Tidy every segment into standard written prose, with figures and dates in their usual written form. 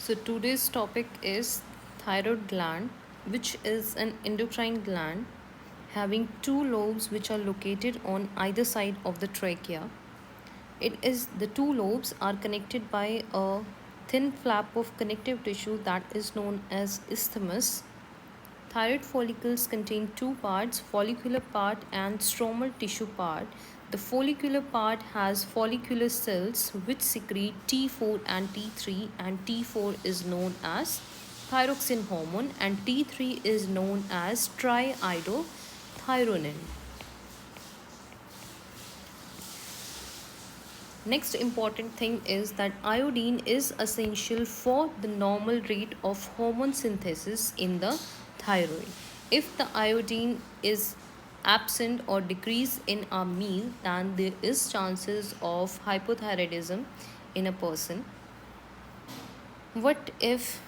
So today's topic is thyroid gland, which is an endocrine gland having two lobes which are located on either side of the trachea. It is the two lobes are connected by a thin flap of connective tissue that is known as isthmus. Thyroid follicles contain two parts, follicular part and stromal tissue part. The follicular part has follicular cells which secrete T4 and T3, and T4 is known as thyroxine hormone and T3 is known as triiodothyronine. Next important thing is that iodine is essential for the normal rate of hormone synthesis in the thyroid. If the iodine is absent or decreased in our meal, then there is chances of hypothyroidism in a person. What if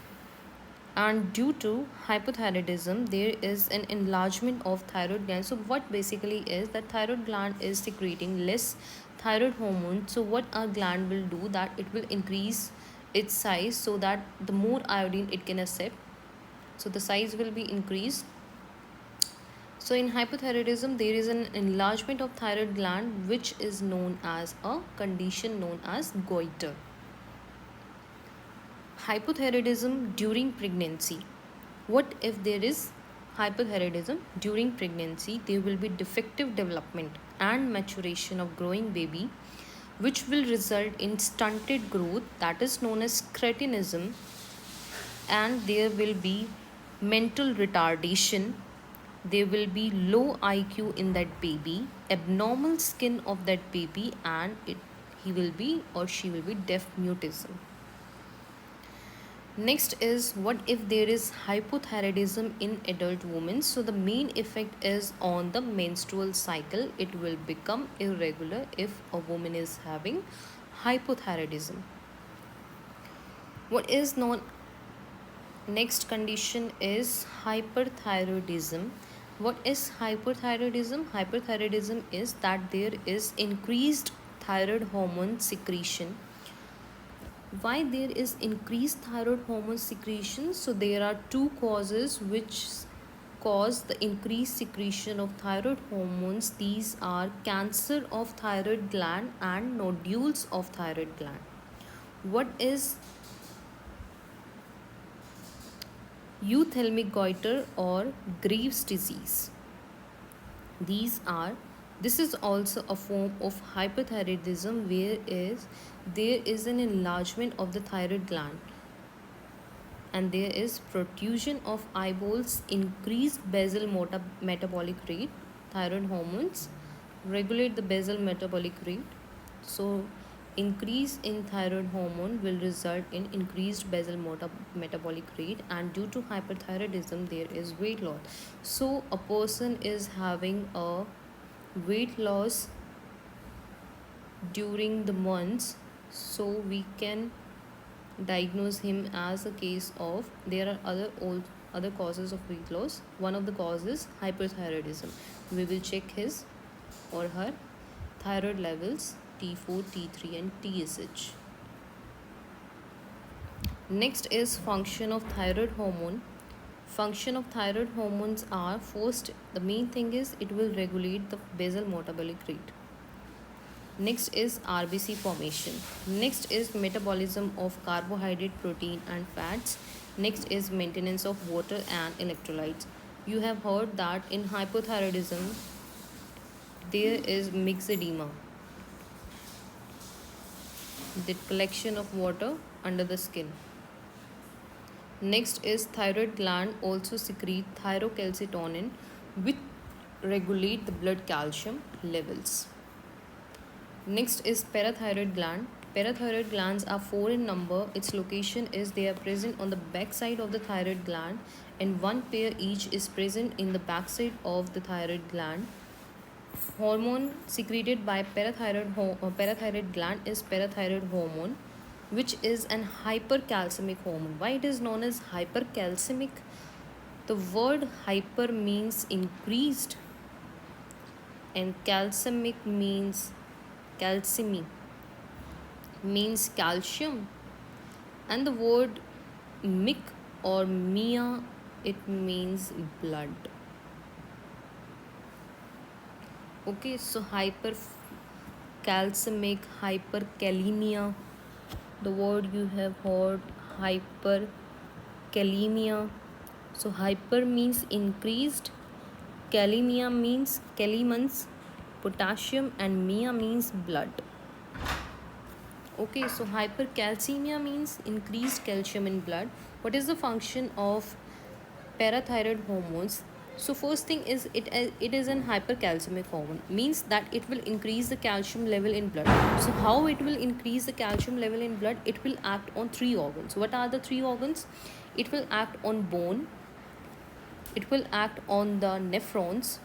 and due to hypothyroidism there is an enlargement of thyroid gland? So what basically is that thyroid gland is secreting less thyroid hormone. So what our gland will do, that it will increase its size so that the more iodine it can accept, so the size will be increased. So in hypothyroidism there is an enlargement of thyroid gland, which is known as a condition known as goiter. Hypothyroidism during pregnancy. What if there is hypothyroidism during pregnancy? There will be defective development and maturation of growing baby, which will result in stunted growth, that is known as cretinism, and there will be mental retardation. There will be low IQ in that baby, abnormal skin of that baby, and he will be or she will be deaf mutism. Next is, what if there is hypothyroidism in adult women? So the main effect is on the menstrual cycle. It will become irregular if a woman is having hypothyroidism. What is known next condition is hyperthyroidism. What is hyperthyroidism? Hyperthyroidism is that there is increased thyroid hormone secretion. Why there is increased thyroid hormone secretion? So there are two causes which cause the increased secretion of thyroid hormones. These are cancer of thyroid gland and nodules of thyroid gland. What is euthelmic goiter or Graves' disease? This is also a form of hyperthyroidism, where there is an enlargement of the thyroid gland and there is protrusion of eyeballs, increased basal metabolic rate. Thyroid hormones regulate the basal metabolic rate. So increase in thyroid hormone will result in increased basal metabolic rate, and due to hyperthyroidism there is weight loss. So a person is having a weight loss during the months, so we can diagnose him as a case of, there are other causes of weight loss. One of the causes hyperthyroidism. We will check his or her thyroid levels, T4, T3 and TSH. Next is function of thyroid hormone. Function of thyroid hormones are, first, the main thing is it will regulate the basal metabolic rate. Next is RBC formation. Next is metabolism of carbohydrate, protein and fats. Next is maintenance of water and electrolytes. You have heard that in hypothyroidism there is myxedema, the collection of water under the skin. Next is thyroid gland also secrete thyrocalcitonin, which regulate the blood calcium levels. Next is parathyroid gland. Parathyroid glands are 4 in number. Its location is they are present on the back side of the thyroid gland, and one pair each is present in the back side of the thyroid gland. Hormone secreted by parathyroid gland is parathyroid hormone, which is an hypercalcemic hormone. Why it is known as hypercalcemic? The word hyper means increased and calcemic means calcimi, means calcium, and the word Mic or Mia, it means blood. Okay, so hypercalcemic, hyperkalemia, the word you have heard, hyperkalemia. So hyper means increased, kalemia means calemons, potassium, and mia means blood. Okay, so hypercalcemia means increased calcium in blood. What is the function of parathyroid hormones? So first thing is it is an hypercalcemic hormone, means that it will increase the calcium level in blood. So how it will increase the calcium level in blood? It will act on three organs. What are the three organs? It will act on bone, it will act on the nephrons,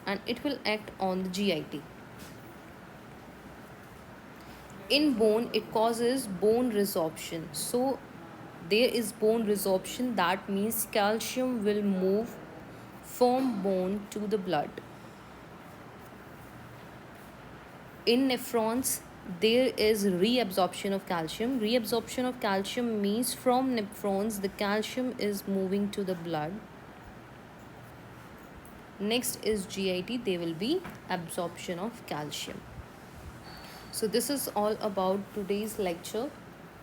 and it will act on the GIT. In bone, it causes bone resorption. So there is bone resorption, that means calcium will move from bone to the blood. In nephrons, there is reabsorption of calcium. Reabsorption of calcium means from nephrons the calcium is moving to the blood. Next is GIT, there will be absorption of calcium. So this is all about today's lecture.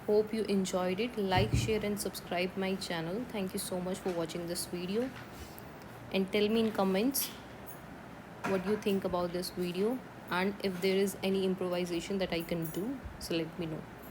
Hope you enjoyed it. Like, share and subscribe my channel. Thank you so much for watching this video. And tell me in comments what you think about this video, and if there is any improvisation that I can do, so let me know.